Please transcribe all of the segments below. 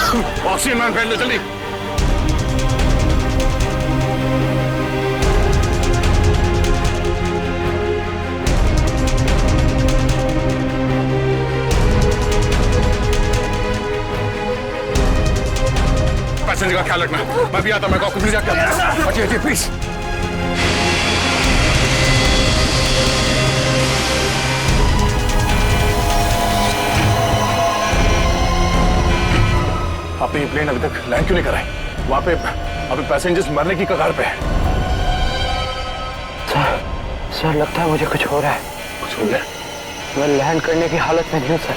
Oxygen man friend जल्दी। Passenger का ख्याल रखना। मैं भी आता, मैं कॉकपिट जाकर हटिए प्लीज। आपने ये प्लेन अभी तक लैंड क्यों नहीं कराई? वहां पे अभी पैसेंजर्स मरने की कगार पे है। सर लगता है मुझे कुछ हो रहा है। कुछ हो गया? मैं लैंड करने की हालत में नहीं हूँ सर।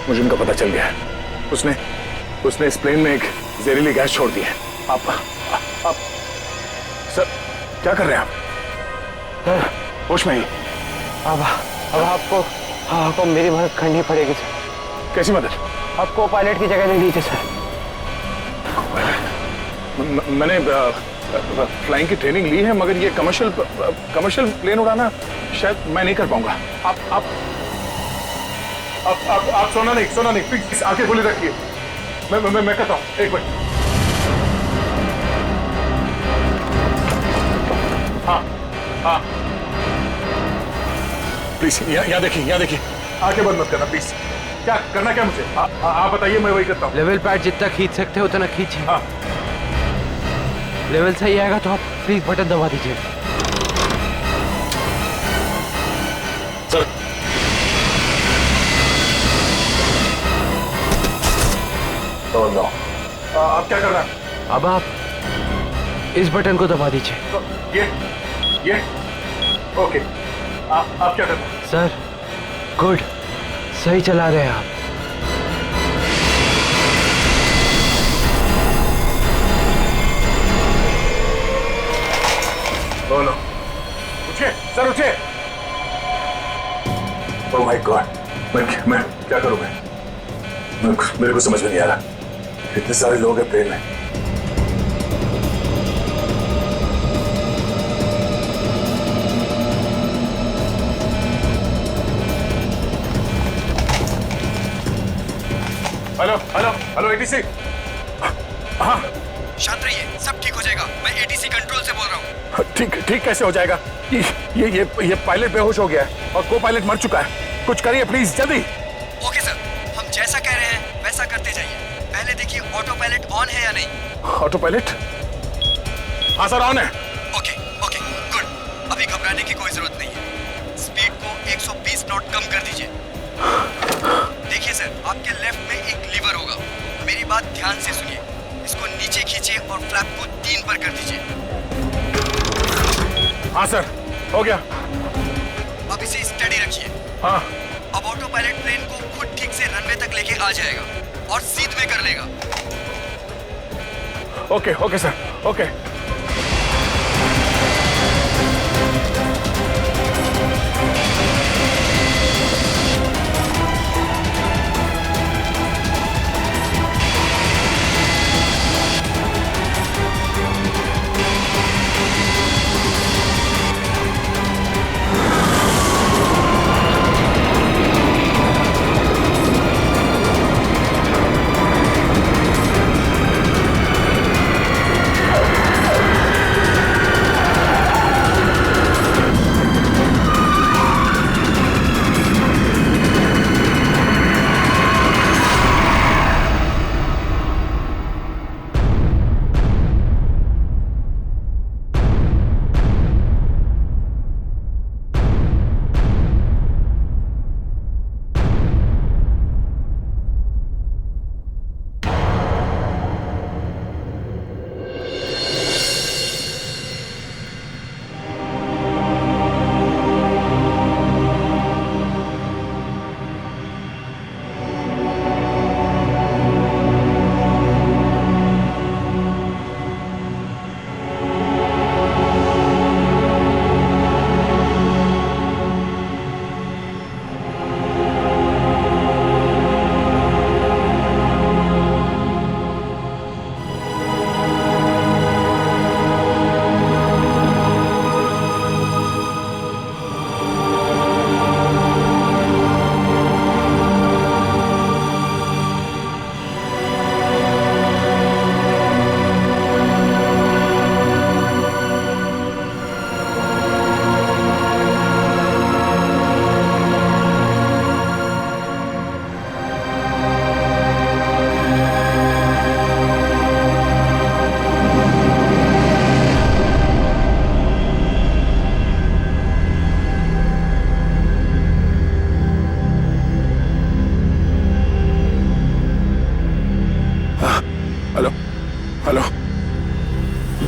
मुझे उनका पता चल गया है। उसने इस प्लेन में एक जहरीली गैस छोड़ दी है। आप सर क्या कर रहे हैं आप? सर होश में ही? अब आपको मेरी मदद करनी पड़ेगी सर। कैसी मदद? आपको पायलट की जगह दे दीजिए सर। मैंने फ्लाइंग की ट्रेनिंग ली है, मगर ये कमर्शियल प्लेन उड़ाना शायद मैं नहीं कर पाऊंगा। आप सोना नहीं प्लीज आंखें खुली रखिए। मैं करता हूँ, एक मिनट। हाँ प्लीज यहाँ देखिए आंखें बंद मत करना प्लीज। क्या करना, क्या मुझे आप बताइए, मैं वही करता हूँ। लेवल पैड जितना खींच सकते हो उतना खींचिए। हाँ। लेवल सही आएगा तो आप प्लीज बटन दबा दीजिए। सर आप क्या कर रहे हैं? अब आप इस बटन को दबा दीजिए। ये ओके। आप क्या कर रहे हैं? सर गुड, सही चला रहे हैं आप। बोलो। उठिए सर, उठिए। ओह माय गॉड, मैं क्या करूं? मेरे को समझ में नहीं आ रहा। इतने सारे लोग हैं प्लेन में। Hello ATC. हाँ शांत रहिए, सब ठीक हो जाएगा। मैं एटीसी कंट्रोल से बोल रहा हूँ। ठीक कैसे हो जाएगा? ये पायलट बेहोश हो गया है और को पायलट मर चुका है। कुछ करिए प्लीज, जल्दी। ओके सर, हम जैसा कह रहे हैं वैसा करते जाइए। पहले देखिए ऑटो पायलट ऑन है या नहीं। Auto pilot? हाँ सर, ऑन है। Okay good. अभी घबराने की कोई जरूरत नहीं है। स्पीड को 120 नॉट कम कर दीजिए। देखिए सर, आपके लेफ्ट में एक लीवर होगा। मेरी बात ध्यान से सुनिए। इसको नीचे खींचिए और फ्लैप को 3 पर कर दीजिए। हाँ सर, हो गया। अब इसे स्टडी रखिए। हाँ। अब ऑटो पायलट प्लेन को खुद ठीक से रनवे तक लेके आ जाएगा और सीध में कर लेगा। Okay sir, okay.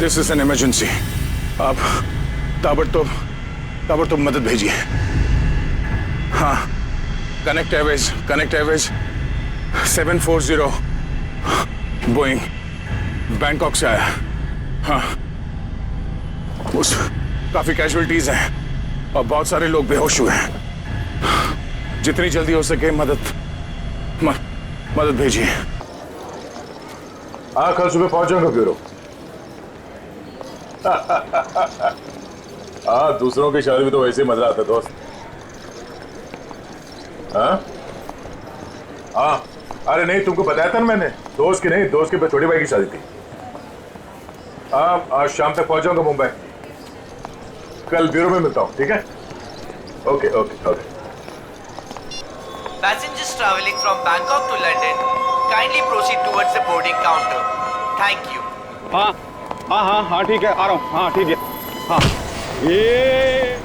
This is an emergency. आप ताबड़तोड़ मदद भेजिए। हाँ, कनेक्ट एयरवेज 740 बोइंग बैंकॉक से आया। हाँ, उस काफी कैजुअलिटीज हैं और बहुत सारे लोग बेहोश हुए हैं। जितनी जल्दी हो सके मदद भेजिए। हाँ, कल सुबह पहुंच जाऊंगा ब्यूरो। हाँ, दूसरों की शादी में तो वैसे ही मजा आता दोस्त। हाँ हाँ, अरे नहीं, तुमको बताया था ना मैंने, दोस्त की नहीं, दोस्त के छोटी भाई की शादी थी। हाँ, आज शाम तक पहुंच जाऊंगा मुंबई। कल ब्यूरो में मिलता हूँ, ठीक है? Okay okay okay. Passengers traveling from Bangkok to London, kindly proceed towards the boarding counter. Thank you. हाँ हाँ हाँ हाँ, ठीक है, आ रहा हूँ। हाँ ठीक है। हाँ, ये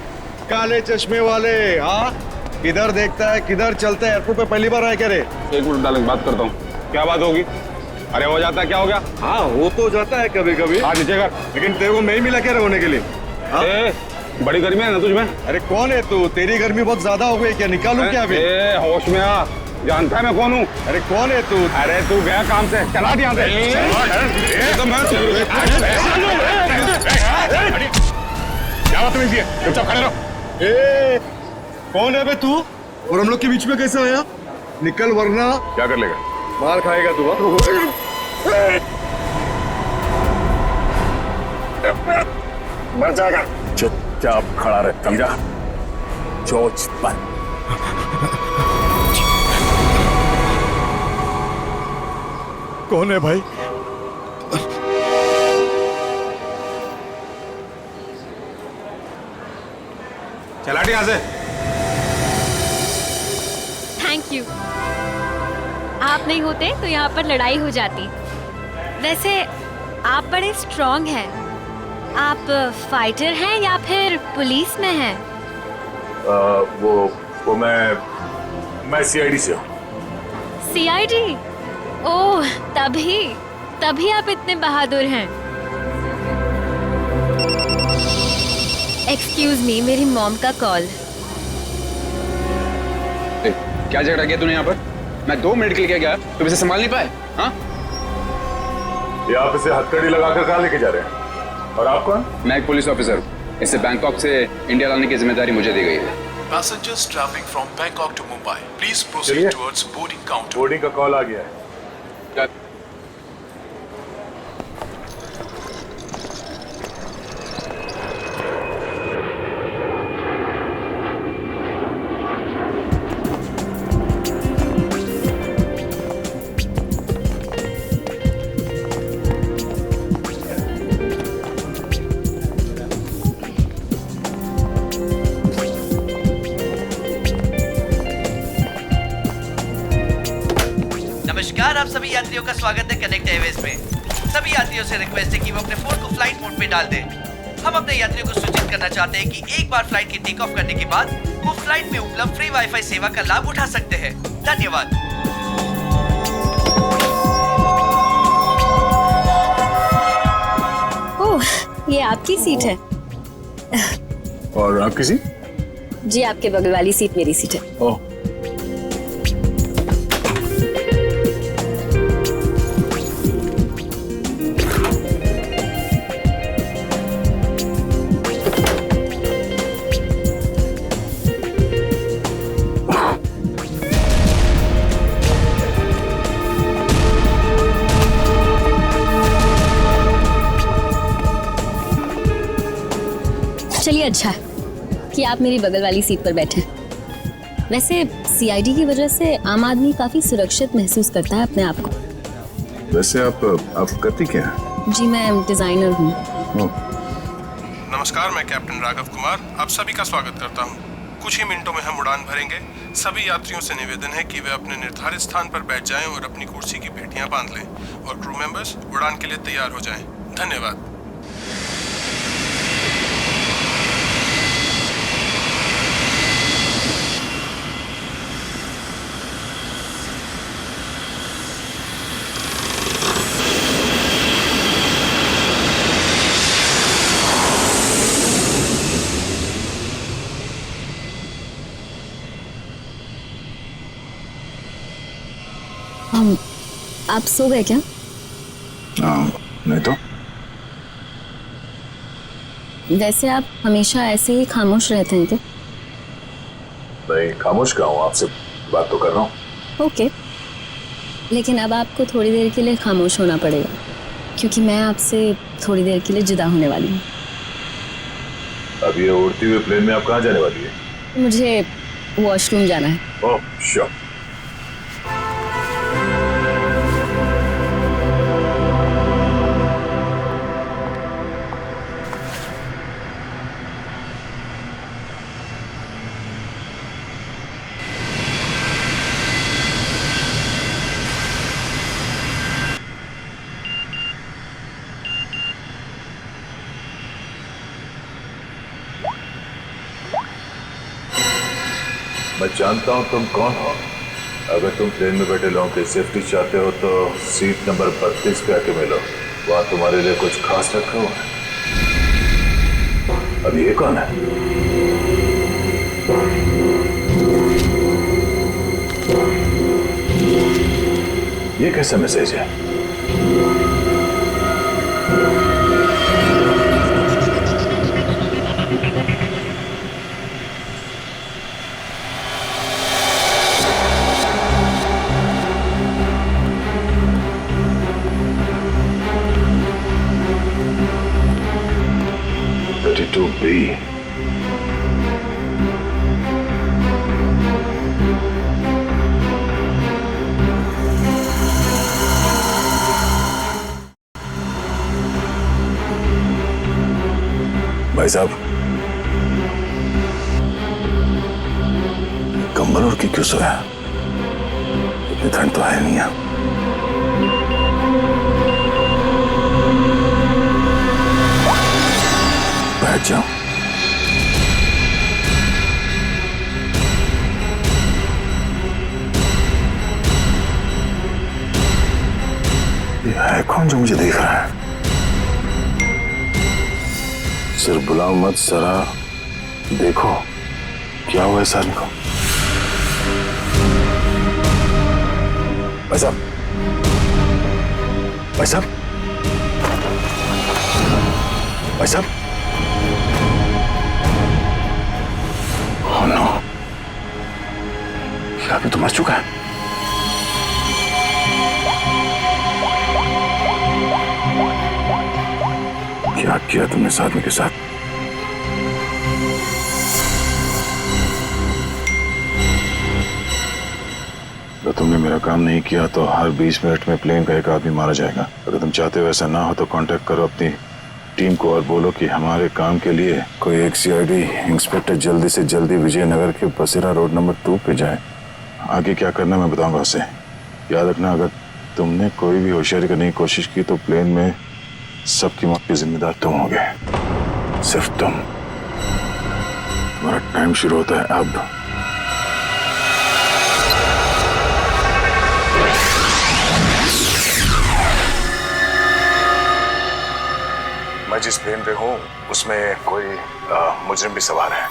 काले चश्मे वाले, हाँ, किधर देखता है किधर चलता है? एयरपोर्ट पे पहली बार आया क्या रे? एक मिनट डालेंगे, बात करता हूँ। क्या बात होगी? अरे हो जाता है, क्या हो गया? हाँ, हो तो जाता है कभी कभी। हाँ, नीचे कर। लेकिन तेरे को मैं ही मिला क्या होने के लिए? हाँ? बड़ी गर्मी है ना तुझमें? अरे कौन है तू? तेरी गर्मी बहुत ज्यादा हो गई क्या? निकालू क्या अभी? होश में आ, जानता है मैं कौन हूँ? अरे कौन है तू? अरे तू गया काम से, चला दिया क्या बात है? चुपचाप खड़े रहो। ए, कौन है बे तू? और हम लोग के बीच में कैसे आया? निकल वरना क्या कर लेगा? मार खाएगा तू। मर जाएगा। चुपचाप खड़ा रहे, समझा? चोच बंद। कौन है भाई? चला यहाँ से। Thank you. आप नहीं होते तो यहाँ पर लड़ाई हो जाती। वैसे आप बड़े स्ट्रॉन्ग हैं। आप फाइटर हैं या फिर पुलिस में हैं? वो मैं सीआईडी से हूँ। सीआईडी? ओह, तभी आप इतने बहादुर हैं। एक्सक्यूज मी, मेरी मॉम का कॉल। क्या झगड़ा किया तूने यहाँ पर? मैं 2 मिनट के लिए क्या गया, तुम इसे संभाल नहीं पाए? हाँ, ये आप इसे हथकड़ी लगाकर कहाँ लेके जा रहे हैं? और आप कौन? मैं एक पुलिस ऑफिसर हूँ। इसे बैंकॉक से इंडिया लाने की जिम्मेदारी मुझे दी गई है। Passengers traveling from Bangkok to Mumbai, please चलिए। proceed towards boarding counter. Boarding का कॉल आ गया है। नमस्कार, आप सभी यात्रियों का स्वागत है कनेक्ट एयरवेज में। सभी यात्रियों से रिक्वेस्ट है कि वो अपने फोन को फ्लाइट मोड पे डाल दें। हम अपने यात्रियों को सूचित करना चाहते हैं कि एक बार फ्लाइट की टेक ऑफ करने के बाद वो फ्लाइट में उपलब्ध फ्री वाईफाई सेवा का लाभ उठा सकते हैं। धन्यवाद। ओह, ये आपकी सीट है। और आपकी सीट? जी, आपके बगल वाली सीट मेरी सीट है। ओह, चलिए, अच्छा कि आप मेरी बगल वाली सीट पर बैठे। वैसे सीआईडी की वजह से आम आदमी काफी सुरक्षित महसूस करता है अपने आप को। वैसे आप करती क्या हैं? जी, मैं डिजाइनर हूँ। नमस्कार, मैं कैप्टन राघव कुमार आप सभी का स्वागत करता हूं। कुछ ही मिनटों में हम उड़ान भरेंगे। सभी यात्रियों से निवेदन है कि वे अपने निर्धारित स्थान पर बैठ जाएं और अपनी कुर्सी की पेटियां बांध लें और क्रू मेंबर्स उड़ान के लिए तैयार हो जाएं। धन्यवाद। आप सो गए क्या? नहीं तो वैसे आप हमेशा ऐसे ही खामोश रहते हैं क्या? नहीं, खामोश क्या हूँ, आपसे बात तो कर रहा हूँ। ओके, लेकिन अब आपको थोड़ी देर के लिए खामोश होना पड़ेगा क्योंकि मैं आपसे थोड़ी देर के लिए जुदा होने वाली हूँ। अब ये उड़ती हुए प्लेन में आप कहाँ जाने वाली है? मुझे वॉशरूम जाना है। Oh sure. मैं जानता हूं तुम कौन हो। अगर तुम ट्रेन में बैठे लोगों की सेफ्टी चाहते हो तो सीट नंबर 32 पे आके मिलो, वहां तुम्हारे लिए कुछ खास रखा हुआ है। अब ये कौन है? ये कैसा मैसेज है? B. भाई साहब, कंबल ओढ़ के क्यों सोया? इतनी ठंड तो है नहीं। बैठ जाओ। ये है कौन जो मुझे देख रहा है? सिर्फ बुलाओ मत, जरा देखो क्या हुआ इस आदमी को। भाई साहब, भाई साहब, भाई साहब। ओह नो, ये आदमी तो मर चुका है। क्या किया तुमने इस आदमी के साथ? अगर तुमने मेरा काम नहीं किया तो हर 20 मिनट में प्लेन का एक आदमी मारा जाएगा। अगर तुम चाहते हो ऐसा ना हो तो कांटेक्ट करो अपनी टीम को और बोलो कि हमारे काम के लिए कोई एक सीआईडी इंस्पेक्टर जल्दी से जल्दी विजयनगर के बसेरा रोड नंबर 2 पे जाए। आगे क्या करना मैं बताऊंगा उसे। याद रखना, अगर तुमने कोई भी होशियारी करने की कोशिश की तो प्लेन में सबकी मौत के जिम्मेदार तुम होगे, सिर्फ तुम। तुम्हारा टाइम शुरू होता है अब। मैं जिस प्लेन पे हूँ उसमें कोई मुजरिम भी सवार है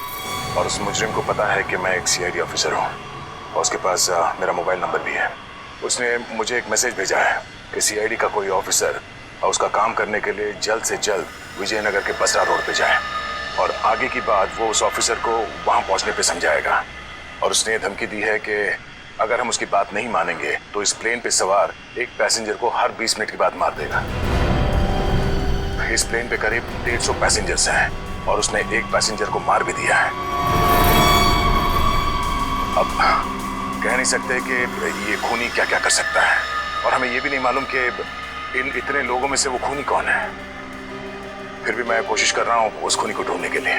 और उस मुजरिम को पता है कि मैं एक सीआईडी ऑफिसर हूँ और उसके पास मेरा मोबाइल नंबर भी है। उसने मुझे एक मैसेज भेजा है कि सीआईडी का कोई ऑफिसर और उसका काम करने के लिए जल्द से जल्द विजयनगर के बसरा रोड पे जाए और आगे की बात वो उस ऑफिसर को वहां पहुंचने पे समझाएगा। और उसने धमकी दी है कि अगर हम उसकी बात नहीं मानेंगे तो इस प्लेन पे सवार एक पैसेंजर को हर 20 मिनट के बाद मार देगा। इस प्लेन पे करीब 150 पैसेंजर्स हैं और उसने एक पैसेंजर को मार भी दिया है। अब कह नहीं सकते कि ये खूनी क्या क्या कर सकता है और हमें ये भी नहीं मालूम कि इन इतने लोगों में से वो खूनी कौन है। फिर भी मैं कोशिश कर रहा हूँ उस खूनी को ढूंढने के लिए।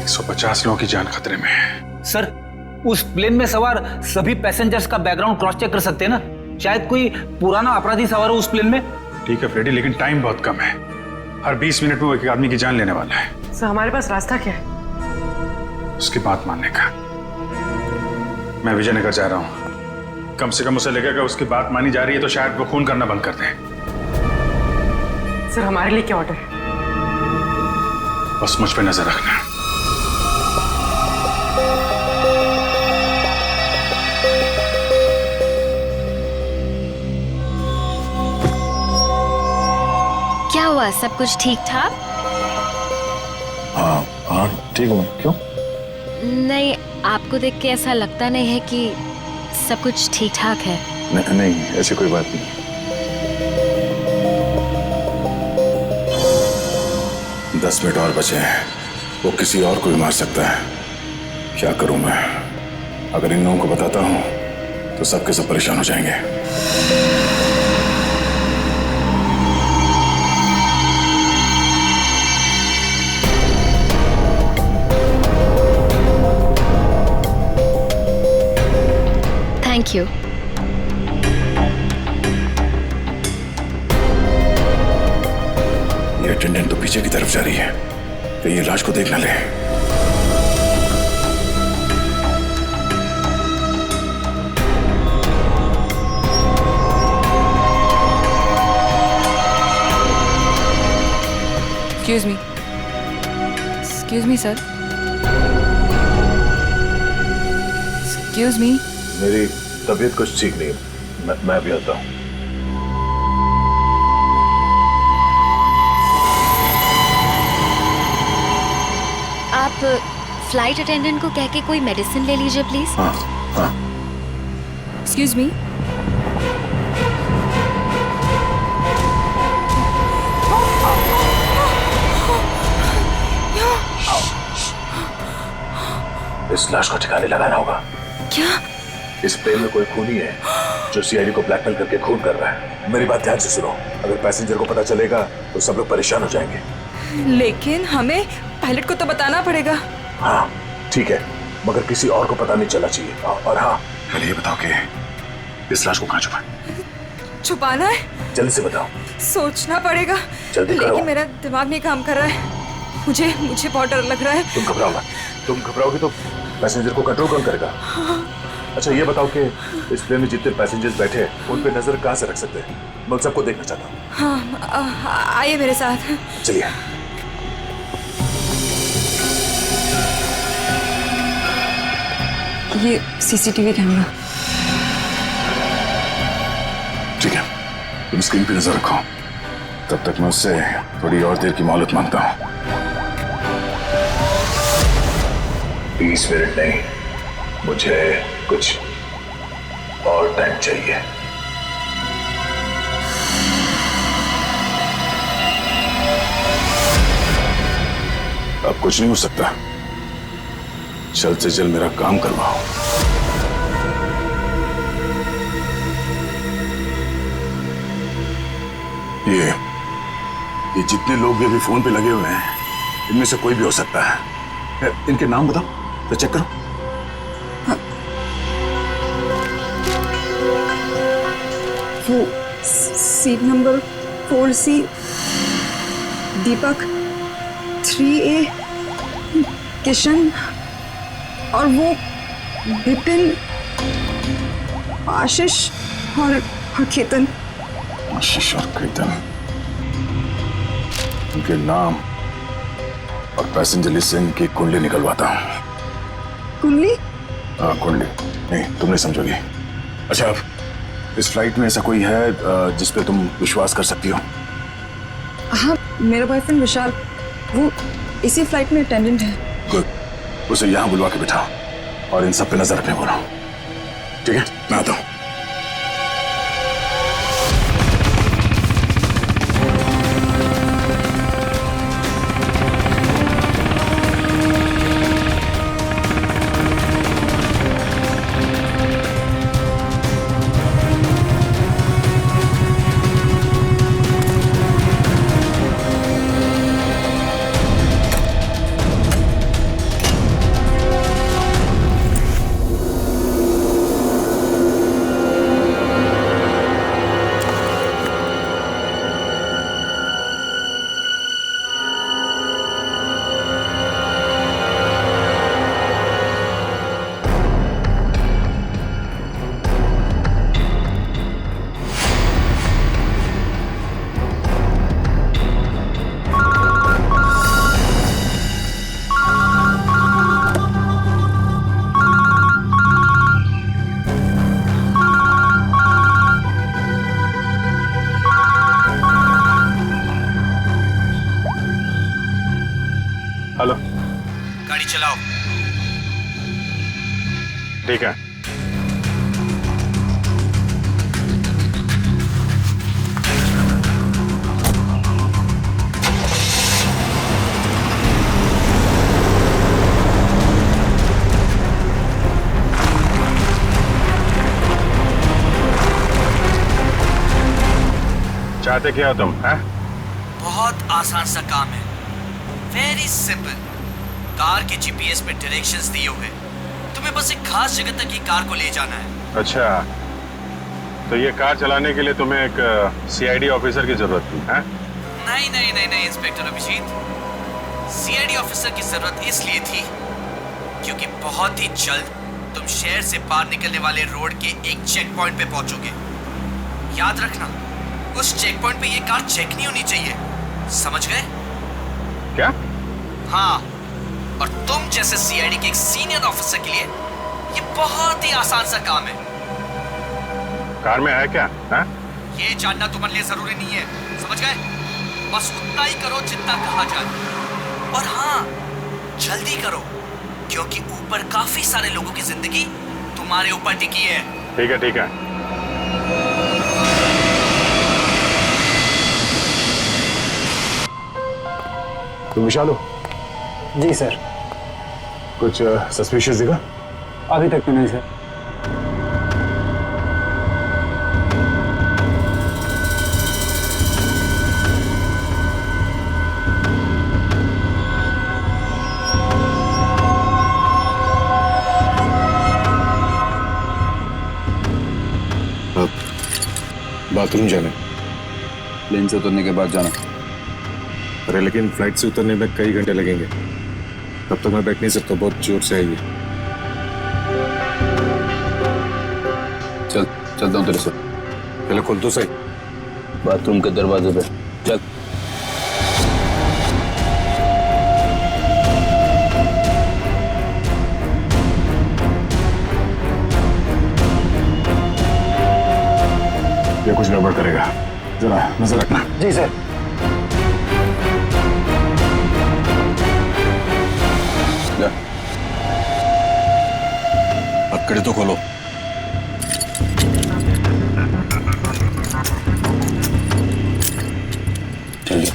150 लोगों की जान खतरे में है। सर, उस प्लेन में सवार सभी पैसेंजर्स का बैकग्राउंड क्रॉस चेक कर सकते हैं ना? शायद कोई पुराना अपराधी सवार हो उस प्लेन में। ठीक है फ्रेडी, लेकिन टाइम बहुत कम है। हर 20 मिनट में वो एक आदमी की जान लेने वाला है। सर, हमारे पास रास्ता क्या है? उसकी बात मानने का। मैं विजयनगर जा रहा हूँ। कम से कम उसे लगेगा उसकी बात मानी जा रही है तो शायद वो खून करना बंद कर दे। सर, हमारे लिए क्या ऑर्डर है? बस मुझ पे नजर रखना। सब कुछ ठीक ठाक? हाँ हाँ ठीक हूँ। क्यों? नहीं, आपको देख के ऐसा लगता नहीं है कि सब कुछ ठीक ठाक है। नहीं ऐसी कोई बात नहीं। 10 मिनट और बचे हैं, वो किसी और को भी मार सकता है। क्या करूं मैं? अगर इन लोगों को बताता हूं तो सबके सब परेशान हो जाएंगे। Thank you. ये अटेंडेंट तो पीछे की तरफ जा रही है, कहीं ये लाश को देख ना ले। Excuse me, sir. Excuse me. मेरी तबीयत कुछ ठीक नहीं है, मैं भी आता हूँ। आप फ्लाइट अटेंडेंट को कह के कोई मेडिसिन ले लीजिए प्लीज। हाँ हाँ। Excuse me. इस लाश को ठिकाने लगाना होगा। क्या? इस प्लेन में कोई खूनी है जो सीआईडी को ब्लैकमेल करके खून कर रहा है। मेरी बात ध्यान से सुनो, अगर पैसेंजर को पता चलेगा तो सब लोग परेशान हो जाएंगे। लेकिन हमें पायलट को तो बताना पड़ेगा। हाँ ठीक है, मगर किसी और को पता नहीं चलना चाहिए। और हाँ, पहले ये बताओ कि इस लाश को कहाँ छुपाना है? जल्दी से बताओ। सोचना पड़ेगा, जल्दी करो। लेकिन मेरा दिमाग नहीं काम कर रहा है। मुझे बहुत डर लग रहा है। तुम घबराओ मत। तुम घबराओगी तो पैसेंजर को कंट्रोल कौन करेगा? अच्छा ये बताओ कि इस प्लेन में जितने पैसेंजर्स बैठे हैं उन पे नजर कहाँ से रख सकते हैं? मैं उन सबको देखना चाहता हूँ। हाँ, आइए मेरे साथ। चलिए। ये सीसीटीवी कैमरा। ठीक है, तुम स्क्रीन पे नजर रखो, तब तक मैं उससे थोड़ी और देर की मोहलत मांगता हूँ। 20 मिनट नहीं, मुझे कुछ और टाइम चाहिए। अब कुछ नहीं हो सकता, जल्द से जल्द मेरा काम करवाओ। ये जितने लोग भी अभी फोन पे लगे हुए हैं, इनमें से कोई भी हो सकता है। इनके नाम बताओ तो चेक करो। हाँ। वो सीट नंबर 4C, दीपक 3A, किशन, और वो विपिन, आशीष और केतन। आशीष और केतन, उनके नाम और पैसेंजर लिस्ट से इनकी कुंडली निकलवाता हूँ। कुंडली? हाँ कुंडली, नहीं तुम नहीं समझोगी। अच्छा, अब इस फ्लाइट में ऐसा कोई है जिस पे तुम विश्वास कर सकती हो? हाँ, मेरा बॉयफ्रेंड विशाल, वो इसी फ्लाइट में अटेंडेंट है। गुड, उसे यहाँ बुलवा के बिठाओ और इन सब पे नजर रखने बोलो। ठीक है, मैं आता हूँ। ठीक है। चाहते क्या हो तुम? हैं? बहुत आसान सा काम है, वेरी सिंपल। कार के जीपीएस पे डायरेक्शंस दिए हुए, तुम्हें बस एक खास जगह तक ये कार को ले जाना है। अच्छा, तो ये कार चलाने के लिए तुम्हें एक सीआईडी ऑफिसर की जरूरत थी? हैं? नहीं नहीं नहीं नहीं इंस्पेक्टर अभिजीत, सीआईडी ऑफिसर की जरूरत इसलिए थी क्योंकि बहुत ही जल्द तुम शहर से बाहर निकलने वाले रोड के एक चेक पॉइंट पे पहुंचोगे। याद रखना, उस चेक पॉइंट पे ये कार चेक नहीं होनी चाहिए, समझ गए? क्या? हाँ, और तुम जैसे सीआईडी के एक सीनियर ऑफिसर के लिए ये बहुत ही आसान सा काम है। कार में है क्या? हैं? ये जानना तुम्हारे लिए जरूरी नहीं है, समझ गए? बस उतना ही करो जितना कहा जाए, और हाँ, जल्दी करो क्योंकि ऊपर काफी सारे लोगों की जिंदगी तुम्हारे ऊपर टिकी है। ठीक है, ठीक है। तुम विशाल हो? जी सर। कुछ सस्पिशियस दिखा? अभी तक तो नहीं सर। बाथरूम जाना? प्लेन से उतरने के बाद जाना। अरे लेकिन फ्लाइट से उतरने में कई घंटे लगेंगे, तब तक मैं बैठ नहीं सकता, बहुत जोर से आएगी। चलता हूँ तेरे से। पहले खोल तो सही। बाथरूम के दरवाजे पे चल। ये कुछ गड़बड़ करेगा, जरा नजर रखना। जी सर। पकड़े तो खोलो। जल्दी।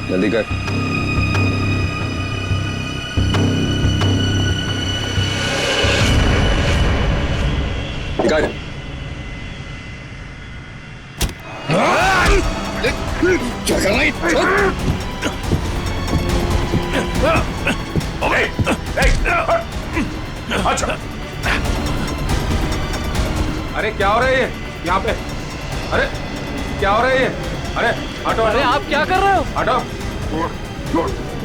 जल्दी कर। क्या कर रही? अच्छा, अरे क्या हो रहा है ये यहाँ पे? अरे क्या हो रहा है ये? अरे हटो। अरे आप क्या कर रहे हो? हटो।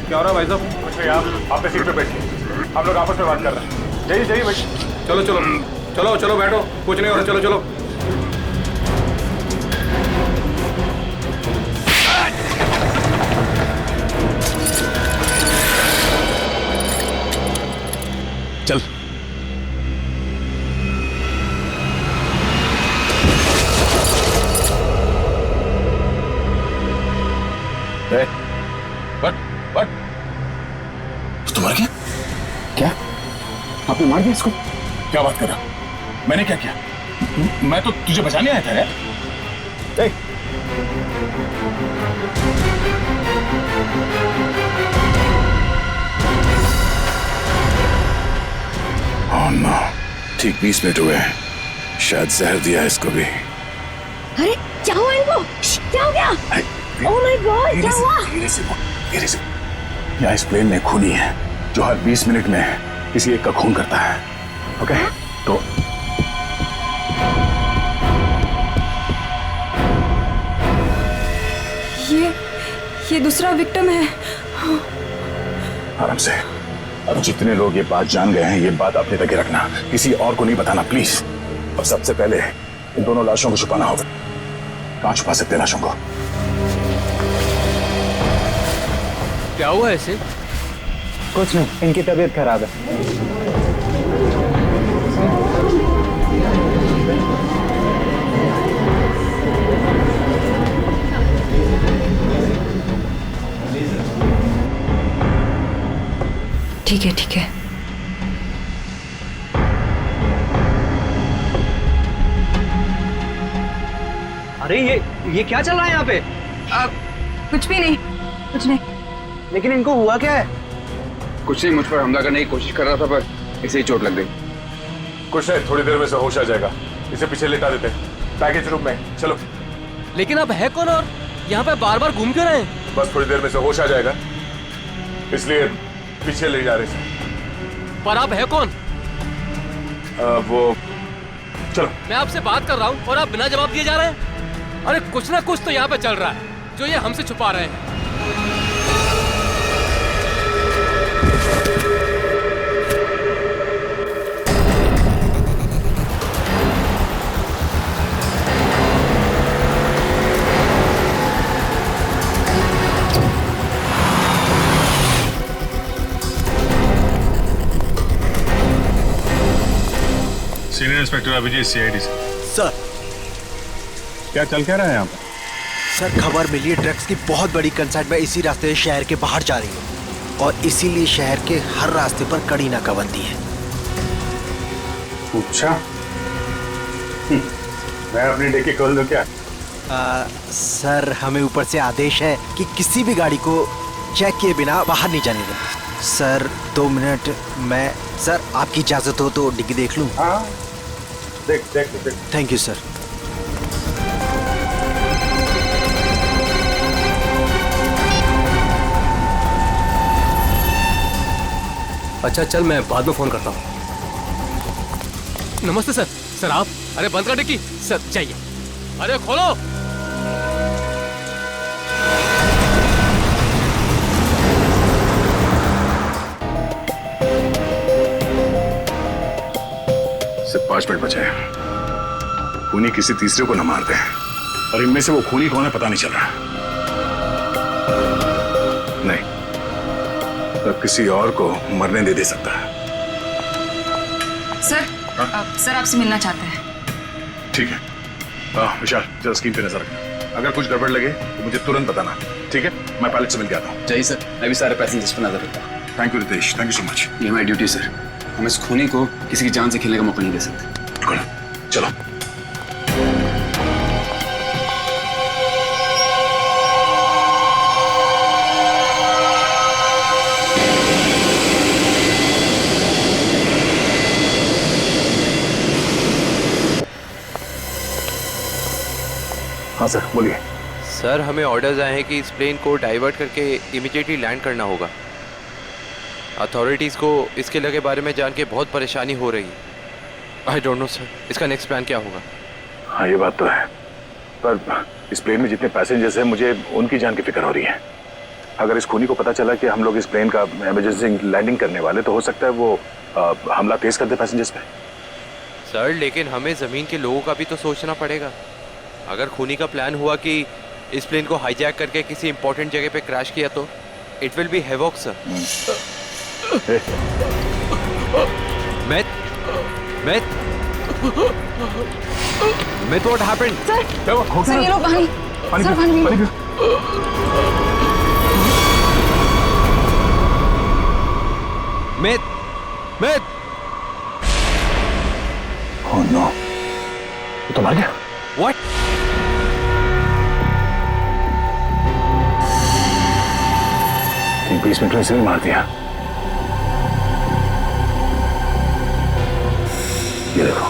क्या हो रहा है भाई साहब? कुछ नहीं, आप अपने सीट पे बैठिए, हम लोग आपस में बात कर रहे हैं। जाइए जाइए बैठिए। चलो चलो चलो चलो बैठो, कुछ नहीं हो रहा, चलो चलो। चल। बट तो मर गया? क्या? आपने मार दिया इसको? क्या बात कर रहा? मैंने क्या किया? मैं तो तुझे बचाने आया था यार। ठीक 20 मिनट हुए हैं, शायद जहर दिया है इसको भी। अरे क्या हुआ इनको? क्या हो गया? ओह माय गॉड, क्या हुआ? धीरे से। यहाँ इस प्लेन में खूनी है जो हर 20 मिनट में किसी एक का खून करता है। ओके, तो ये दूसरा विक्टिम है। आराम से। अब जितने लोग ये बात जान गए हैं, ये बात अपने तक ही रखना, किसी और को नहीं बताना प्लीज। और सबसे पहले इन दोनों लाशों को छुपाना होगा। कहाँ छुपा सकते हैं लाशों को? क्या हुआ ऐसे? कुछ नहीं, इनकी तबीयत खराब है। ठीक है ठीक है। अरे ये क्या चल रहा है यहाँ पे? कुछ भी नहीं, कुछ नहीं। लेकिन इनको हुआ क्या है? कुछ नहीं, मुझ पर हमला करने की कोशिश कर रहा था पर इसे ही चोट लग गई। कुछ नहीं, थोड़ी देर में से होश आ जाएगा। इसे पीछे लेटा देते हैं पैकेज रूम में। चलो। लेकिन अब है कौन और यहाँ पे बार बार घूम क्यों रहे हैं? बस थोड़ी देर में से होश आ जाएगा, इसलिए पीछे ले जा रहे हैं। पर आप है कौन? वो चलो। मैं आपसे बात कर रहा हूँ और आप बिना जवाब दिए जा रहे हैं। अरे कुछ ना कुछ तो यहाँ पे चल रहा है जो ये हमसे छुपा रहे हैं। सीनियर इंस्पेक्टर अभिजीत, सीआईडी से। सर, क्या चल क्या रहा है यहाँ पर? सर खबर मिली है ड्रग्स की बहुत बड़ी कंसाइनमेंट इसी रास्ते से शहर के बाहर जा रही है और इसीलिए शहर के हर रास्ते पर कड़ी नाकाबंदी है। अच्छा, मैं अपनी डिक्की खोल दूं क्या? सर हमें ऊपर से आदेश है कि किसी भी गाड़ी को चेक किए बिना बाहर नहीं जाने दें। सर 2 मिनट, मैं सर आपकी इजाजत हो तो डिग्गी देख लूं? हाँ, देख। Thank you sir. अच्छा चल, मैं बाद में फोन करता हूँ। नमस्ते सर। सर आप? अरे बंद कर डिक्की। सर चाहिए। अरे खोलो। सिर्फ 5 मिनट बचे हैं। खूनी किसी तीसरे को न मार दे, और इनमें से वो खूनी कौन है पता नहीं चल रहा। नहीं, तो किसी और को मरने दे सकता है। सर, सर आपसे मिलना चाहते हैं। ठीक है। विशाल, जरा स्क्रीन पे नजर रखना। अगर कुछ गड़बड़ लगे तो मुझे तुरंत बताना, ठीक है? मैं पायलट से मिल के आता हूँ। चाहिए सर, मैं भी सारे पैसेंजर्स पर नजर रखता हूँ। Thank you Ritesh, thank you so much. ये हमारी ड्यूटी सर। हम इस खूनी को किसी की जान से खेलने का मौका नहीं दे सकते। बिल्कुल, चलो। हाँ सर, बोलिए। सर हमें ऑर्डर्स आए हैं कि इस प्लेन को डाइवर्ट करके इमीडिएटली लैंड करना होगा। अथॉरिटीज़ को इस किले के बारे में जान के बहुत परेशानी हो रही है। आई डोंट नो सर, इसका नेक्स्ट प्लान क्या होगा? हाँ ये बात तो है, पर इस प्लेन में जितने पैसेंजर्स हैं मुझे उनकी जान की फिक्र हो रही है। अगर इस खूनी को पता चला कि हम लोग इस प्लेन का इमरजेंसी लैंडिंग करने वाले, तो हो सकता है वो हमला तेज कर दे पैसेंजर्स पे। सर लेकिन हमें ज़मीन के लोगों का भी तो सोचना पड़ेगा। अगर खूनी का प्लान हुआ कि इस प्लेन को हाईजैक करके किसी इंपॉर्टेंट जगह पे क्रैश किया तो it will be havoc sir. Myth, what happened? Sir ये लो पानी। सर पानी P low. Myth! Oh no! वो तो मर गया। What? एक 20 मिनट में इसे भी मार दिया। ये देखो,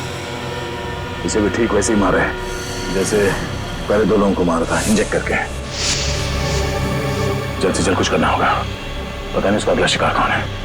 इसे भी ठीक वैसे ही मारा है जैसे पहले 2 लोगों को मारा था, इंजेक्ट करके। जल्द से जल्द कुछ करना होगा, पता नहीं उसका अगला शिकार कौन है।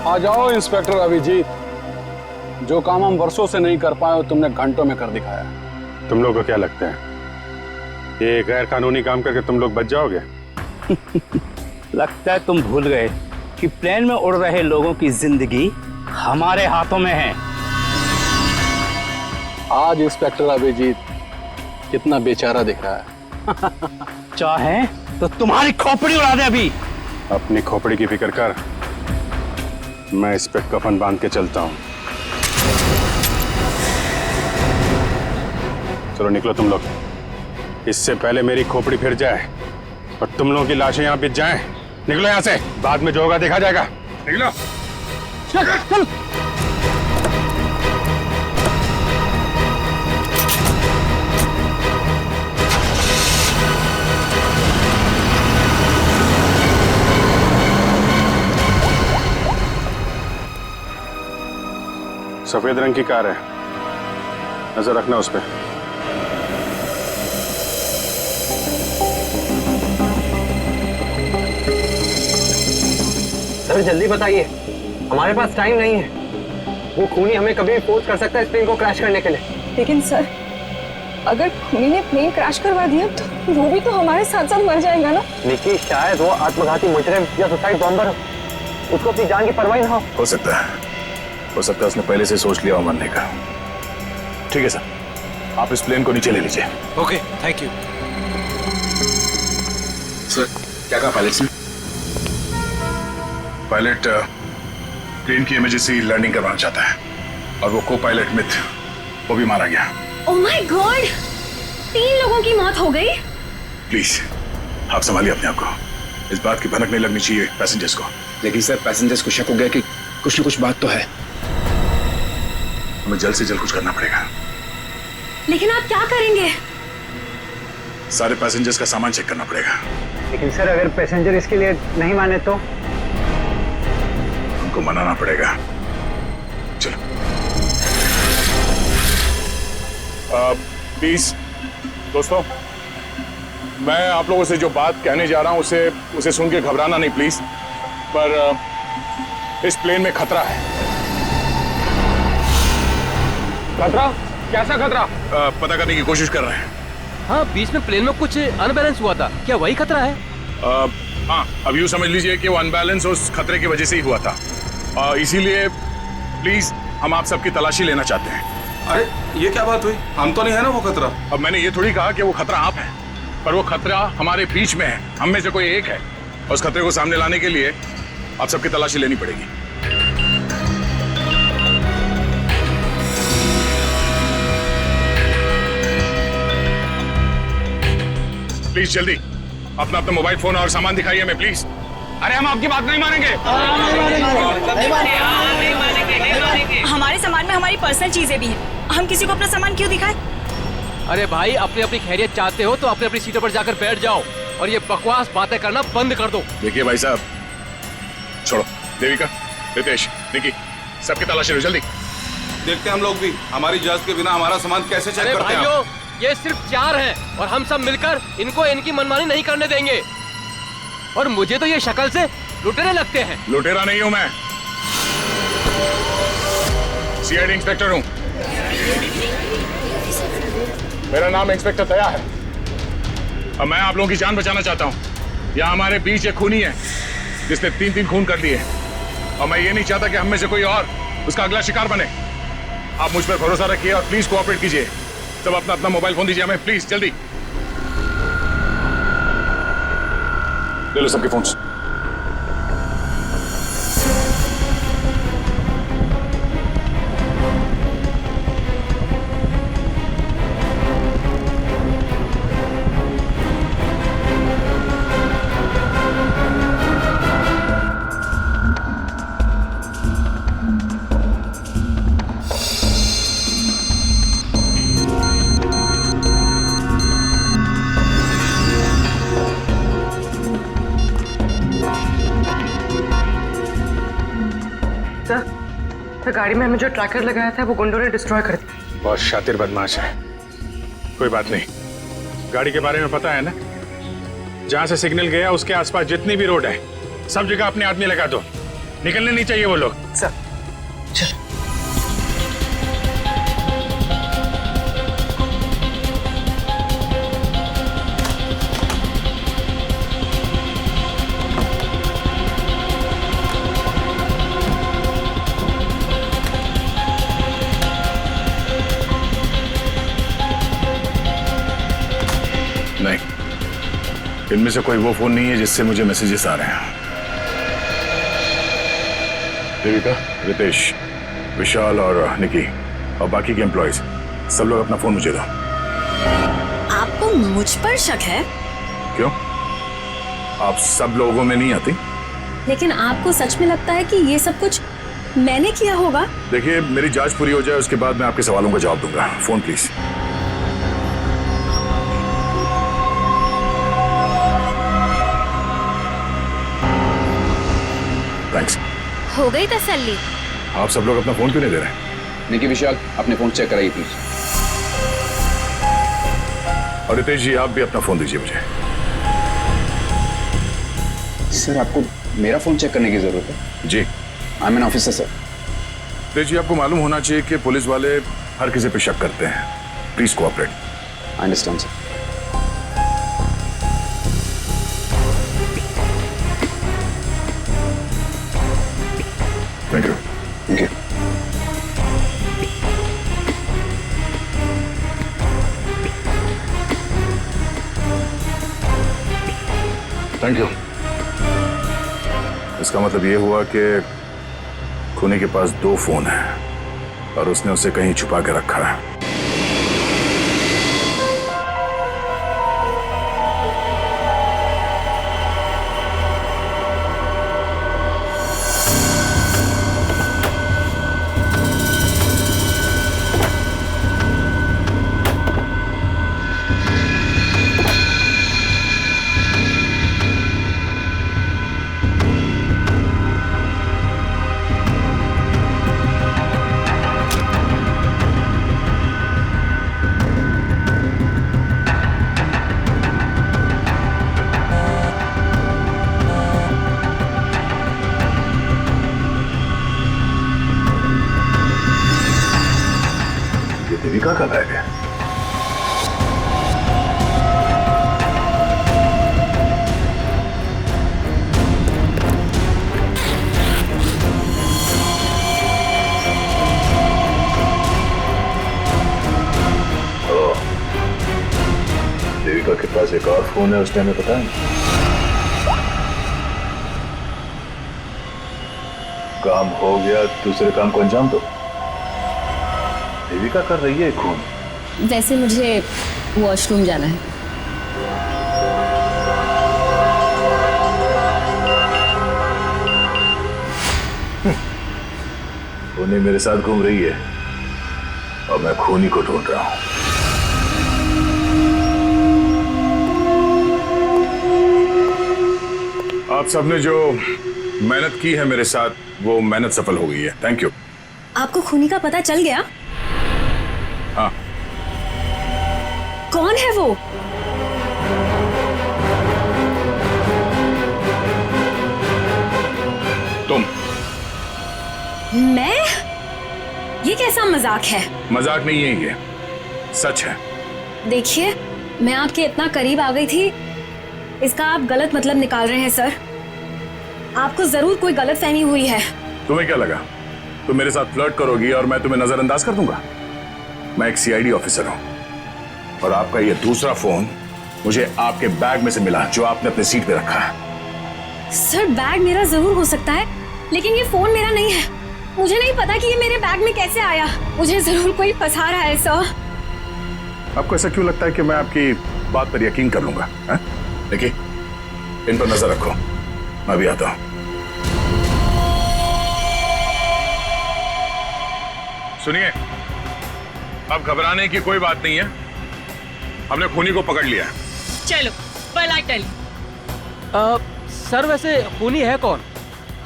आ जाओ इंस्पेक्टर अभिजीत, जो काम हम वर्षों से नहीं कर पाए तुमने घंटों में कर दिखाया। तुम लोग को क्या लगता है ये गैर कानूनी काम करके तुम लोग बच जाओगे? लगता है तुम भूल गए कि प्लेन में उड़ रहे लोगों की जिंदगी हमारे हाथों में है। आज इंस्पेक्टर अभिजीत कितना बेचारा दिख रहा है। चाहे तो तुम्हारी खोपड़ी उड़ा दे अभी। अपनी खोपड़ी की फिक्र कर, मैं इस पे कफन बांध के चलता हूँ। चलो निकलो तुम लोग, इससे पहले मेरी खोपड़ी फिर जाए और तुम लोगों की लाशें यहाँ बिछ जाएं। निकलो यहाँ से, बाद में जो होगा देखा जाएगा। निकलो। चल। सफेद रंग की कार है, नजर रखना उस पर। सर जल्दी बताइए, हमारे पास टाइम नहीं है। वो खूनी हमें कभी भी फोर्स कर सकता है इस प्लेन को क्रैश करने के लिए। लेकिन सर, अगर खूनी ने प्लेन क्रैश करवा दिया तो वो भी तो हमारे साथ साथ मर जाएगा ना। निकी, शायद वो आत्मघाती मुजरिम या सुसाइड बॉम्बर हो, उसको अपनी जान की परवाह ना हो सकता है उसने पहले से सोच लिया हो मरने का। ठीक है सर, आप इस प्लेन को नीचे ले लीजिए। Okay, thank you sir. क्या कहा पायलट ने? पायलट प्लेन की इमरजेंसी लैंडिंग करवाना चाहता है और वो को पायलट मिथ वो भी मारा गया। ओह माय गॉड, 3 लोगों की मौत हो गई। प्लीज आप संभालिए अपने आप को, इस बात की भनक नहीं लगनी चाहिए पैसेंजर्स को। लेकिन सर पैसेंजर्स को शक हो गया कि कुछ न कुछ बात तो है। हमें जल्द से जल्द कुछ करना पड़ेगा। लेकिन आप क्या करेंगे? सारे पैसेंजर्स का सामान चेक करना पड़ेगा। लेकिन सर अगर पैसेंजर इसके लिए नहीं माने तो? उनको मनाना पड़ेगा। चलो। प्लीज दोस्तों, मैं आप लोगों से जो बात कहने जा रहा हूं उसे सुन के घबराना नहीं प्लीज। पर इस प्लेन में खतरा है। खतरा? कैसा खतरा? पता करने की कोशिश कर रहे हैं। हाँ, बीच में प्लेन में कुछ अनबैलेंस हुआ था, क्या वही खतरा है? हाँ, अब यूँ समझ लीजिए कि वो अनबैलेंस उस खतरे की वजह से ही हुआ था। इसीलिए प्लीज हम आप सबकी तलाशी लेना चाहते हैं। अरे ये क्या बात हुई? हम तो नहीं है ना वो खतरा। अब मैंने ये थोड़ी कहा कि वो खतरा आप है, पर वो खतरा हमारे बीच में है, हम में से कोई एक है। उस खतरे को सामने लाने के लिए आप सबकी तलाशी लेनी पड़ेगी। प्लीज जल्दी अपना मोबाइल फोन और सामान दिखाइए हमें प्लीज। अरे हम आपकी बात नहीं मानेंगे। हमारे सामान में हमारी पर्सनल चीजें भी हैं, हम किसी को अपना सामान क्यों दिखाएं? अरे भाई, अपनी अपनी खैरियत चाहते हो तो अपनी अपनी सीटों पर जाकर बैठ जाओ और ये बकवास बातें करना बंद कर दो। देखिए भाई साहब, छोड़ो। देविका, रितेश, निकी, सबकी तलाशी लो जल्दी। देखते हैं हम लोग भी, हमारी इजाजत के बिना हमारा सामान कैसे चेक करते हैं। भाइयों, ये सिर्फ 4 हैं और हम सब मिलकर इनको इनकी मनमानी नहीं करने देंगे। और मुझे तो ये शक्ल से लुटेरे लगते हैं। लुटेरा नहीं हूं मैं, सीआईडी इंस्पेक्टर हूं। मेरा नाम इंस्पेक्टर दया है और मैं आप लोगों की जान बचाना चाहता हूं। यहाँ हमारे बीच एक खूनी है जिसने 3 खून कर दिए और मैं ये नहीं चाहता कि हम में से कोई और उसका अगला शिकार बने। आप मुझ पर भरोसा रखिए और प्लीज कोऑपरेट कीजिए। सब अपना अपना मोबाइल फोन दीजिए हमें प्लीज, जल्दी ले लो सबके फोन्स। सर, गाड़ी में हमें जो ट्रैकर लगाया था वो गुंडों ने डिस्ट्रॉय कर दिया। बहुत शातिर बदमाश है। कोई बात नहीं, गाड़ी के बारे में पता है ना? जहां से सिग्नल गया उसके आसपास जितनी भी रोड है सब जगह अपने आदमी लगा दो। निकलने नहीं चाहिए वो लोग। सर चल। इनमें से कोई वो फोन नहीं है जिससे मुझे मैसेजेस आ रहे हैं। देविका, रितेश, विशाल और निकी और बाकी के एम्प्लॉयज सब लोग अपना फोन मुझे दो। आपको मुझ पर शक है? क्यों? आप सब लोगों में नहीं आती? लेकिन आपको सच में लगता है कि ये सब कुछ मैंने किया होगा? देखिए, मेरी जांच पूरी हो जाए उसके बाद मैं आपके सवालों का जवाब दूंगा। Phone please. थैंक्स। हो गई तसल्ली? आप सब लोग अपना फोन क्यों नहीं दे रहे? निकी, विशाल, अपने फोन चेक कराइए प्लीज। और रितेश जी, आप भी अपना फोन दीजिए मुझे। सर, आपको मेरा फोन चेक करने की जरूरत है? जी। I am an officer sir. Ritesh ji, आपको मालूम होना चाहिए कि पुलिस वाले हर किसी पे शक करते हैं। Please cooperate. I understand sir. Thank you. Thank you. Thank you. इसका मतलब ये हुआ कि खूनी के पास 2 फोन हैं और उसने उसे कहीं छुपा के रखा है। देविका का बैग है। देविका के पास एक और फोन है, उसने हमें पता है। काम हो गया, दूसरे काम को अंजाम दो। देविका कर रही है खून। वैसे मुझे वॉशरूम जाना है। खूनी मेरे साथ घूम रही है और मैं खूनी को ढूंढ रहा हूं। आप सबने जो मेहनत की है मेरे साथ, वो मेहनत सफल हो गई है। Thank you. आपको खूनी का पता चल गया? हाँ। कौन है वो? तुम। मैं? ये कैसा मजाक है? मजाक नहीं है, ये सच है। देखिए, मैं आपके इतना करीब आ गई थी, इसका आप गलत मतलब निकाल रहे हैं सर। आपको जरूर कोई गलतफहमी हुई है। तुम्हें क्या लगा तुम मेरे साथ फ्लर्ट करोगी और मैं तुम्हें नजरअंदाज कर दूंगा? मैं एक सीआईडी ऑफिसर हूं और आपका ये दूसरा फोन मुझे आपके बैग में से मिला, जो आपने अपने सीट पे रखा है। सर, बैग मेरा जरूर हो सकता है, लेकिन ये फोन मेरा नहीं है। मुझे नहीं पता कि ये मेरे बैग में कैसे आया। मुझे जरूर कोई फंसा रहा है सर। आपको ऐसा क्यों लगता है कि मैं आपकी बात पर यकीन कर लूंगा? देखिए, इन पर नजर रखो, मैं भी आता हूं। सुनिए, अब घबराने की कोई बात नहीं है। हमने खूनी को पकड़ लिया है। चलो, पलट। सर, वैसे खूनी है कौन?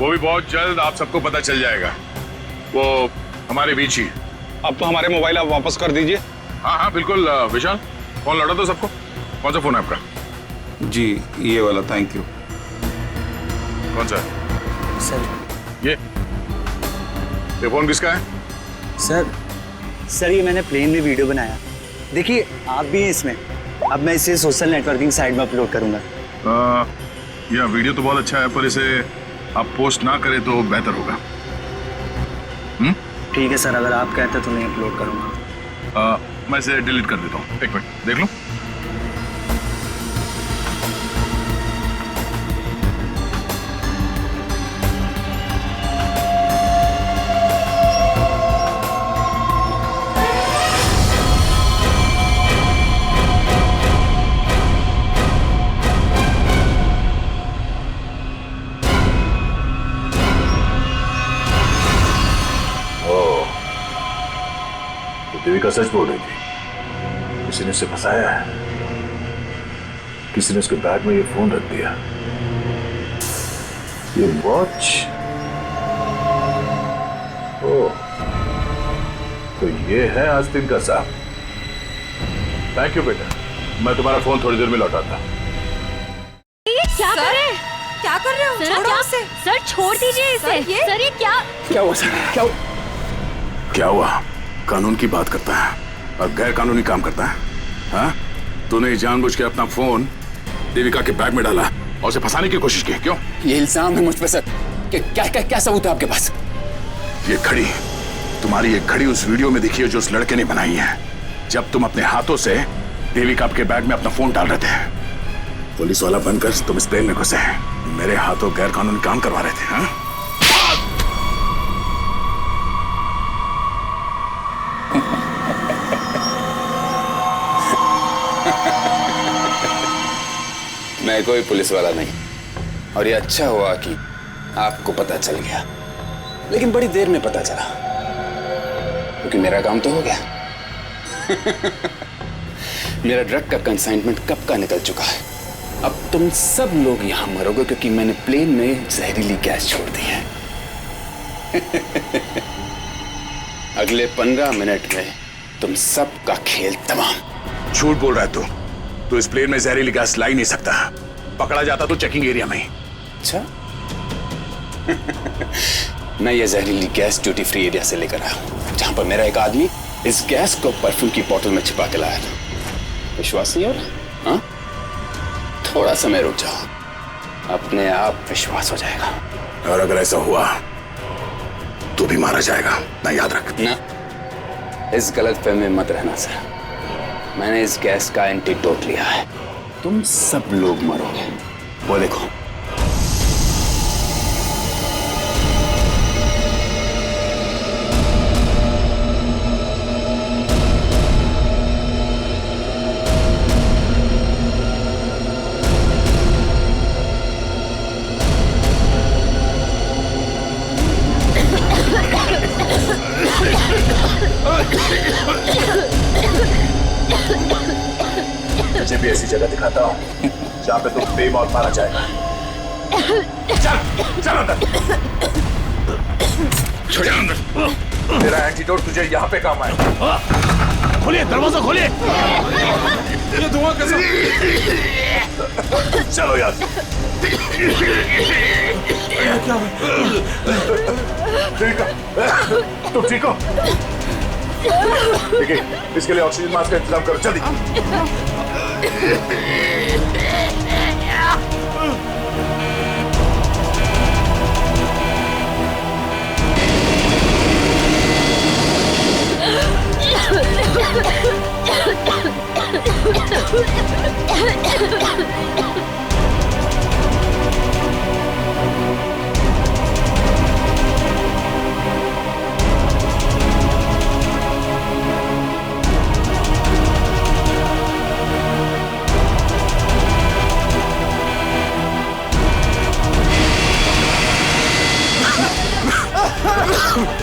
वो भी बहुत जल्द आप सबको पता चल जाएगा। वो हमारे बीच ही। अब तो हमारे मोबाइल आप वापस कर दीजिए। हाँ हाँ बिल्कुल। विशाल, फोन लौटा दो सबको। कौन सा फोन है आपका? जी, ये वाला। Thank you. कौन सा? सर। ये फोन किसका है? सर ये मैंने प्लेन में वीडियो बनाया। देखिए, आप भी हैं इसमें। अब मैं इसे सोशल नेटवर्किंग साइट में अपलोड करूंगा। यह वीडियो तो बहुत अच्छा है, पर इसे आप पोस्ट ना करें तो बेहतर होगा। ठीक है सर, अगर आप कहते तो मैं अपलोड करूंगा। मैं इसे डिलीट कर देता हूँ। एक मिनट देख लूं। देविका सच बोल रही थी। किसी ने उसे फंसाया है, किसी ने उसके बैग में ये फोन रख दिया, ये वॉच। ओ, तो ये है आस्तीन का साहब। थैंक यू बेटा, मैं तुम्हारा फोन थोड़ी देर में लौटाता। ये क्या कर रहे हैं? क्या कर रहे हो? सर, छोड़ो क्या? उसे। सर छोड़ दीजिए इसे। सर ये क्या? क्या हुआ सर? क्या हुआ? कानून की बात करता है और गैर कानूनी काम करता है। हाँ? तूने जानबूझ के अपना फोन देविका के बैग में डाला और उसे फंसाने की कोशिश की, क्यों? ये इल्जाम है मुझ पे सर। क्या सबूत है आपके पास? ये घड़ी, तुम्हारी ये घड़ी उस वीडियो में दिखी है जो उस लड़के ने बनाई है, जब तुम अपने हाथों से देविका के बैग में अपना फोन डाल रहे थे। पुलिस वाला बनकर तुम इस प्लेन में घुसे, मेरे हाथों गैर कानूनी काम करवा रहे थे। हाँ? मैं कोई पुलिस वाला नहीं, और ये अच्छा हुआ कि आपको पता चल गया, लेकिन बड़ी देर में पता चला, क्योंकि मेरा काम तो हो गया। मेरा ड्रग का कंसाइनमेंट कब का निकल चुका है। अब तुम सब लोग यहां मरोगे क्योंकि मैंने प्लेन में जहरीली गैस छोड़ दी है। अगले 15 मिनट में तुम सबका खेल तमाम। झूठ बोल रहा है तू इस प्लेन में जहरीली गैस ला ही नहीं सकता। पकड़ा जाता तो चेकिंग एरिया में ही। अच्छा। मैं ये जहरीली गैस ड्यूटी फ्री एरिया से लेकर आया हूं, जहां पर मेरा एक आदमी इस गैस को परफ्यूम की बोतल में छिपा के लाया था। विश्वास नहीं हो रहा? हाँ? थोड़ा समय रुक जाओ, अपने आप विश्वास हो जाएगा। और अगर ऐसा हुआ तो भी मारा जाएगा, ना याद रख। ना, इस गलतफहमी में मत रहना सर। मैंने इस गैस का एंटीडोट लिया है, तुम सब लोग मरोगे। वो देखो। तुझे भी ऐसी जगह दिखाता हूँ जहाँ पे तुम बेमौत मारा जाएगा। चल चल अंदर। छोड़िए अंदर। तेरा एंटीडोट तुझे यहाँ पे काम आएगा। खोलिए दरवाजा, खोलिए। ये धुआं कैसे? चलो यार। ठीक है, तुम ठीक हो? ठीक है, इसके लिए ऑक्सीजन मास्क का इंतजाम करो जल्दी।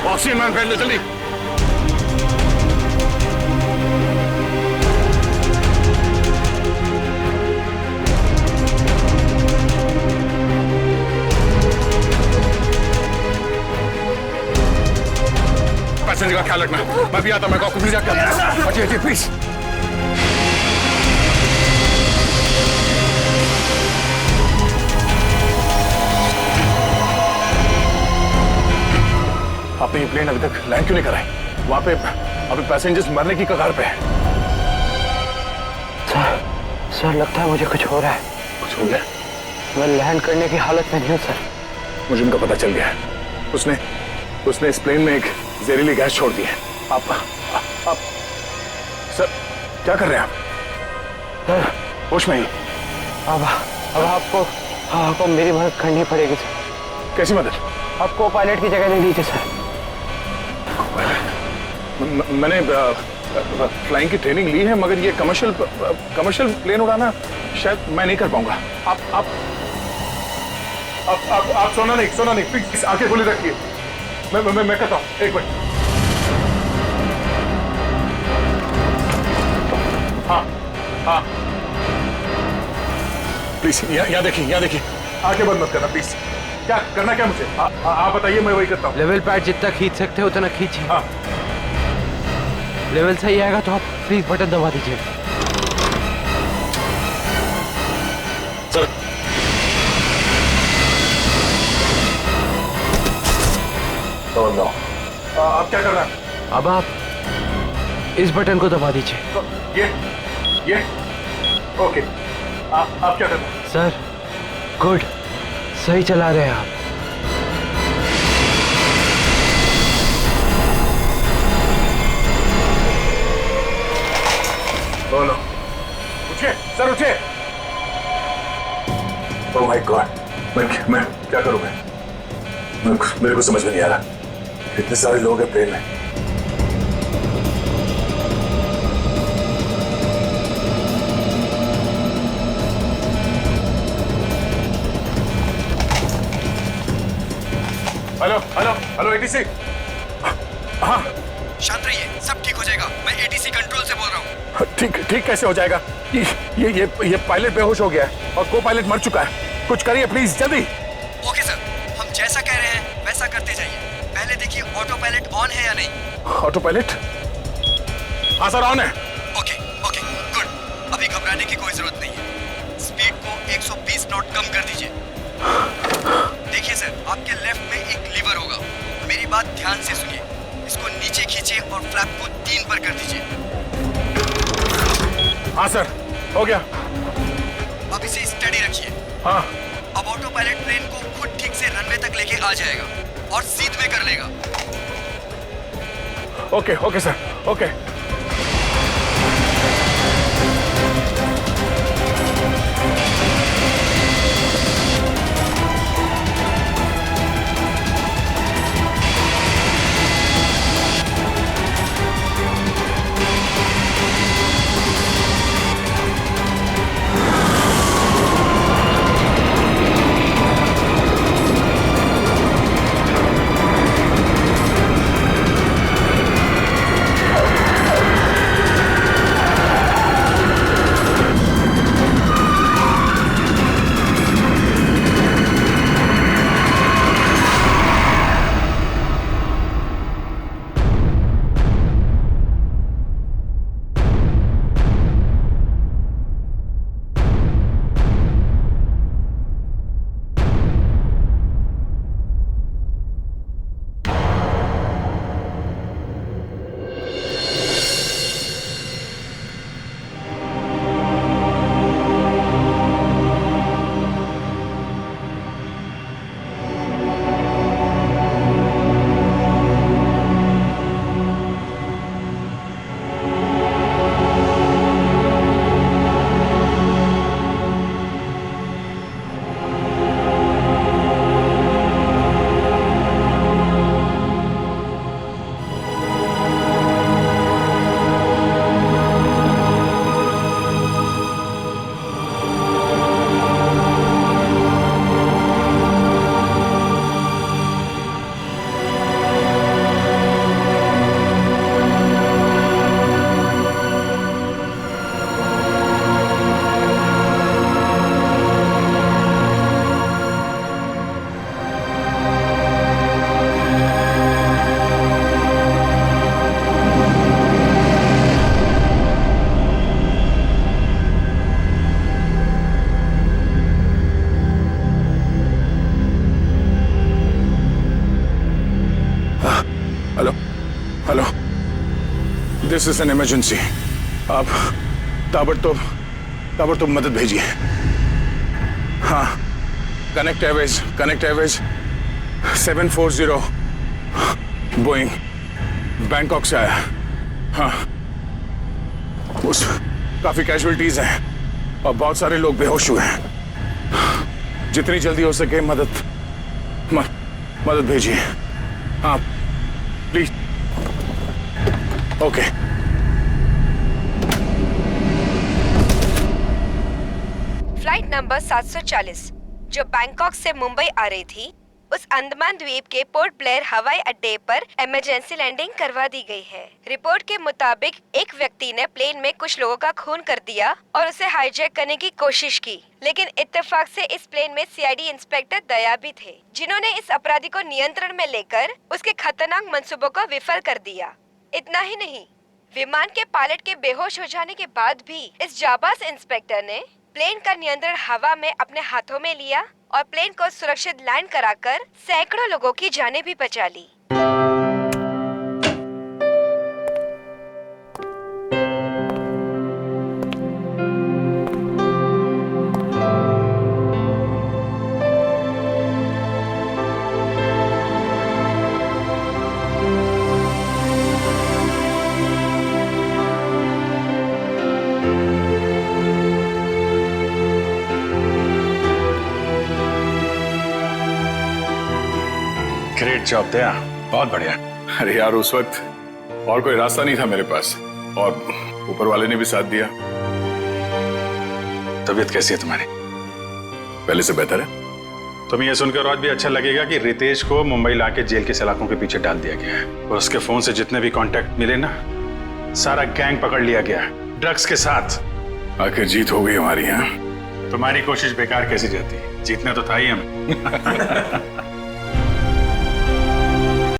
ऑक्सीजन मैन पहन लो जल्दी। पैसेंजर का ख्याल रखना। मैं भी आता, मैं ऑफिस जाकर। हटिए प्लीज। आपने ये प्लेन अभी तक लैंड क्यों नहीं कराई? वहां पे अभी पैसेंजर्स मरने की कगार पे हैं। सर लगता है मुझे कुछ हो रहा है। कुछ हो गया? मैं लैंड करने की हालत में नहीं हूँ सर। मुझे उनका पता चल गया है। उसने इस प्लेन में एक जहरीली गैस छोड़ दी है। आप सर क्या कर रहे हैं आप? सर होश में ही? अब आपको मेरी मदद करनी पड़ेगी सर। कैसी मदद? आपको पायलट की जगह दे दीजिए सर। मैंने फ्लाइंग की ट्रेनिंग ली है, मगर ये कमर्शियल प्लेन उड़ाना शायद मैं नहीं कर पाऊंगा। आप सोना नहीं प्लीज आंखें खुली रखिए। मैं करता हूँ, एक मिनट। हाँ प्लीज यहाँ देखिए, यहाँ देखिए। आंखें बंद मत करना प्लीज। क्या करना, क्या मुझे आप बताइए, मैं वही करता हूँ। लेवल पैड जितना खींच सकते हो उतना खींचिए। हाँ। लेवल सही आएगा तो आप प्लीज बटन दबा दीजिए। सर नो, आप क्या कर रहे हैं? अब आप इस बटन को दबा दीजिए। ये ओके। आप क्या कर रहे हैं? सर गुड, सही चला रहे हैं आप। बोलो, उठिए सर, उठिए। ओह माय गॉड, मैं क्या करूं? मेरे को समझ में नहीं आ रहा। इतने सारे लोग हैं प्लेन में। Hello hello hello ATC. हाँ शांत रहिए, सब ठीक हो जाएगा। मैं एटीसी कंट्रोल से बोल रहा हूँ। ठीक कैसे हो जाएगा? ये पायलट बेहोश हो गया है और को पायलट मर चुका है। कुछ करिए प्लीज, जल्दी। ओके सर, हम जैसा कह रहे हैं वैसा करते जाइए। पहले देखिए ऑटो पायलट ऑन है या नहीं। Auto pilot? हाँ सर, ऑन है। Okay okay good. अभी घबराने की कोई जरूरत नहीं है। स्पीड को 120 नॉट कम कर दीजिए। देखिए सर, आपके लेफ्ट में एक लीवर होगा। मेरी बात ध्यान से सुनिए। इसको नीचे खींचिए और फ्लैप को 3 पर कर दीजिए। हाँ सर, हो गया। अब इसे स्टडी रखिए। हाँ। अब ऑटो पायलट प्लेन को खुद ठीक से रनवे तक लेके आ जाएगा और सीध में कर लेगा। Okay okay sir, okay. This is an emergency. आप ताबड़तोड़ मदद भेजिए। हाँ, कनेक्ट एयरवेज 740 बोइंग बैंकॉक से आया। हाँ, उस काफी कैजुअलिटीज हैं और बहुत सारे लोग बेहोश हुए हैं। जितनी जल्दी हो सके मदद भेजिए। हाँ प्लीज। ओके। फ्लाइट नंबर 740 जो बैंकॉक से मुंबई आ रही थी, उस अंडमान द्वीप के पोर्ट ब्लेयर हवाई अड्डे पर इमरजेंसी लैंडिंग करवा दी गई है। रिपोर्ट के मुताबिक एक व्यक्ति ने प्लेन में कुछ लोगों का खून कर दिया और उसे हाईजैक करने की कोशिश की, लेकिन इत्तेफाक से इस प्लेन में सीआईडी इंस्पेक्टर दया भी थे, जिन्होंने इस अपराधी को नियंत्रण में लेकर उसके खतरनाक मंसूबों को विफल कर दिया। इतना ही नहीं, विमान के पायलट के बेहोश हो जाने के बाद भी इस जाबाज इंस्पेक्टर ने प्लेन का नियंत्रण हवा में अपने हाथों में लिया और प्लेन को सुरक्षित लैंड कराकर सैकड़ों लोगों की जानें भी बचा ली। ग्रेट जॉब दया, बहुत बढ़िया। अरे यार, उस वक्त और कोई रास्ता नहीं था मेरे पास और ऊपर वाले ने भी साथ दिया। तबीयत कैसी है तुम्हारी? पहले से बेहतर है। तुम्हें यह सुनकर और भी अच्छा लगेगा कि रितेश को मुंबई लाके जेल के सलाखों के पीछे डाल दिया गया है और उसके फोन से जितने भी कांटेक्ट मिले ना, सारा गैंग पकड़ लिया गया है, ड्रग्स के साथ। आखिर जीत हो गई हमारी। यहाँ तुम्हारी कोशिश बेकार कैसी जाती? जीतना तो था ही हमें।